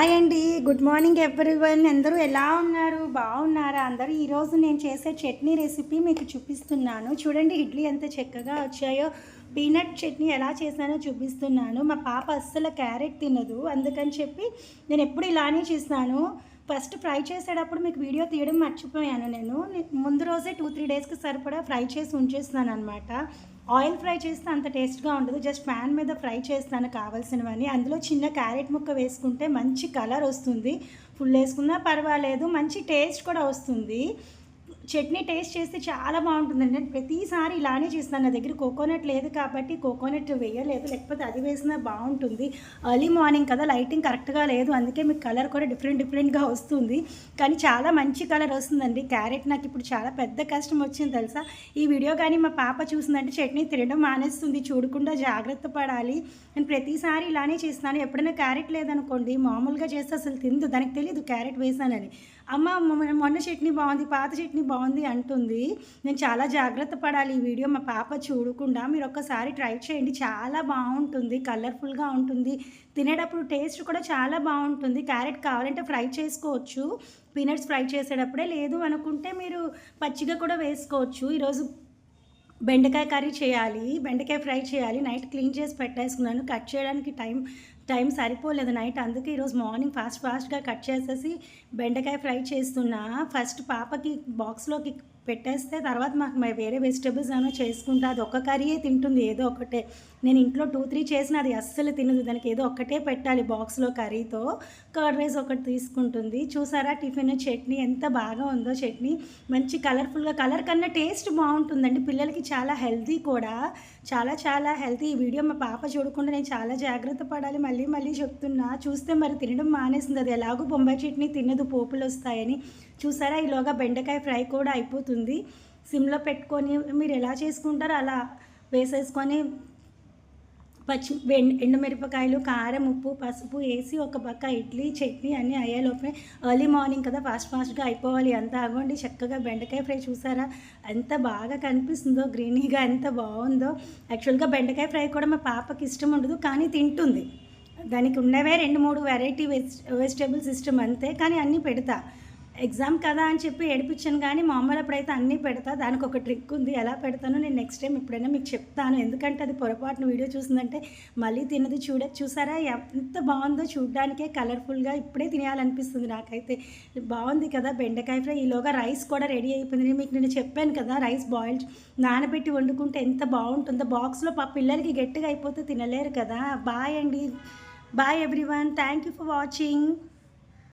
Hi అండి. Good morning everyone. అందరూ ఎలా ఉన్నారు? బాగున్నారా అందరూ? ఈరోజు నేను చేసే చట్నీ రెసిపీ మీకు చూపిస్తున్నాను. చూడండి ఇడ్లీ ఎంత చక్కగా వచ్చాయో. పీనట్ చట్నీ ఎలా చేశానో చూపిస్తున్నాను. మా పాప అస్సలు క్యారెట్ తినదు, అందుకని చెప్పి నేను ఎప్పుడు ఇలానే చేస్తాను. ఫస్ట్ ఫ్రై చేసేటప్పుడు మీకు వీడియో తీయడం మర్చిపోయాను. నేను ముందు రోజే 2-3 డేస్కి సరిపడా ఫ్రై చేసి ఉంచేస్తాను అనమాట. ఆయిల్ ఫ్రై చేస్తే అంత టేస్ట్గా ఉండదు, జస్ట్ ప్యాన్ మీద ఫ్రై చేస్తాను కావాల్సినవన్నీ. అందులో చిన్న క్యారెట్ ముక్క వేసుకుంటే మంచి కలర్ వస్తుంది. ఫుల్ వేసుకున్నా పర్వాలేదు, మంచి టేస్ట్ కూడా వస్తుంది. చట్నీ టేస్ట్ చేస్తే చాలా బాగుంటుందండి. నేను ప్రతిసారి ఇలానే చేస్తాను. నా దగ్గర కోకోనట్ లేదు కాబట్టి కోకోనట్ వేయలేదు, లేకపోతే అది వేసినా బాగుంటుంది. ఎర్లీ మార్నింగ్ కదా, లైటింగ్ కరెక్ట్గా లేదు, అందుకే మీకు కలర్ కూడా డిఫరెంట్గా వస్తుంది. కానీ చాలా మంచి కలర్ వస్తుందండి. క్యారెట్ నాకు ఇప్పుడు చాలా పెద్ద కష్టం వచ్చింది తెలుసా. ఈ వీడియో కానీ మా పాప చూసిందంటే చట్నీ తినడం మానేస్తుంది. చూడకుండా జాగ్రత్త పడాలి. నేను ప్రతిసారి ఇలానే చేస్తాను. ఎప్పుడైనా క్యారెట్ లేదనుకోండి, మామూలుగా చేస్తే అసలు తిందు, దానికి తెలియదు క్యారెట్ వేసానని. అమ్మ మొన్న చట్నీ బాగుంది, పాత చట్నీ బాగుంది అంటుంది. నేను చాలా జాగ్రత్త పడాలి. ఈ వీడియో మా పాప చూడకుండా మీరు ఒక్కసారి ట్రై చేయండి. చాలా బాగుంటుంది, కలర్ఫుల్గా ఉంటుంది, తినేటప్పుడు టేస్ట్ కూడా చాలా బాగుంటుంది. క్యారెట్ కావాలంటే ఫ్రై చేసుకోవచ్చు, పీనట్స్ ఫ్రై చేసేటప్పుడే. లేదు అనుకుంటే మీరు పచ్చిగా కూడా వేసుకోవచ్చు. ఈరోజు బెండకాయ కర్రీ చేయాలి, బెండకాయ ఫ్రై చేయాలి. నైట్ క్లీన్ చేసి పెట్టేసుకున్నాను. కట్ చేయడానికి టైం సరిపోలేదు నైట్, అందుకే ఈరోజు మార్నింగ్ ఫాస్ట్గా కట్ చేసేసి బెండకాయ ఫ్రై చేస్తున్నా. ఫస్ట్ పాపకి బాక్స్లోకి పెట్టేస్తే తర్వాత మాకు వేరే వెజిటేబుల్స్ ఏమైనా చేసుకుంటా. అది ఒక్క కర్రీయే తింటుంది, ఏదో ఒకటే. నేను ఇంట్లో 2-3 చేసిన అది అస్సలు తినదు. దానికి ఏదో ఒక్కటే పెట్టాలి బాక్స్లో కర్రీతో. కర్డ్ రైస్ ఒకటి తీసుకుంటుంది. చూసారా టిఫిన్ చట్నీ ఎంత బాగా ఉందో. చట్నీ మంచి కలర్ఫుల్గా, కలర్ కన్నా టేస్ట్ బాగుంటుందండి. పిల్లలకి చాలా హెల్తీ కూడా, చాలా హెల్తీ. ఈ వీడియో మా పాప చూడకుండా నేను చాలా జాగ్రత్త పడాలి. మళ్ళీ చెప్తున్నా. చూస్తే మరి తినడం మానేసింది. అది ఎలాగో బొంబాయి చట్నీ తినదు, పోపులు వస్తాయని. చూసారా ఈలోగా బెండకాయ ఫ్రై కూడా అయిపోతుంది. సిమ్లో పెట్టుకొని మీరు ఎలా చేసుకుంటారో అలా వేసేసుకొని ఎండుమిరపకాయలు, కారం, ఉప్పు, పసుపు వేసి ఒక పక్క ఇడ్లీ చట్నీ అన్నీ అయ్యేలోపే. ఎర్లీ మార్నింగ్ కదా, ఫాస్ట్గా అయిపోవాలి అంతా. అవ్వండి చక్కగా బెండకాయ ఫ్రై చూసారా ఎంత బాగా కనిపిస్తుందో, గ్రీనీగా ఎంత బాగుందో. యాక్చువల్గా బెండకాయ ఫ్రై కూడా మా పాపకి ఇష్టం ఉండదు, కానీ తింటుంది. దానికి ఉన్నవే 2-3 వెరైటీ వెజిటేబుల్స్ ఇష్టం అంతే, కానీ అన్నీ పెడతా. ఎగ్జామ్ కదా అని చెప్పి ఏడిపించాను, కానీ మామూలు అప్పుడైతే అన్నీ పెడతా. దానికి ఒక ట్రిక్ ఉంది, ఎలా పెడతానో నేను నెక్స్ట్ టైం ఎప్పుడైనా మీకు చెప్తాను. ఎందుకంటే అది పొరపాటున వీడియో చూసిందంటే మళ్ళీ తినదు. చూసారా ఎంత బాగుందో, చూడడానికే కలర్ఫుల్గా ఇప్పుడే తినేయాలనిపిస్తుంది నాకైతే. బాగుంది కదా బెండకాయ ఫ్రై. ఈలోగా రైస్ కూడా రెడీ అయిపోయింది. మీకు నేను చెప్పాను కదా, రైస్ బాయిల్ నానబెట్టి వండుకుంటే ఎంత బాగుంటుందో. బాక్స్లో పిల్లలకి గట్టిగా అయిపోతే తినలేరు కదా. బాయ్ అండి. Bye everyone. Thank you for watching.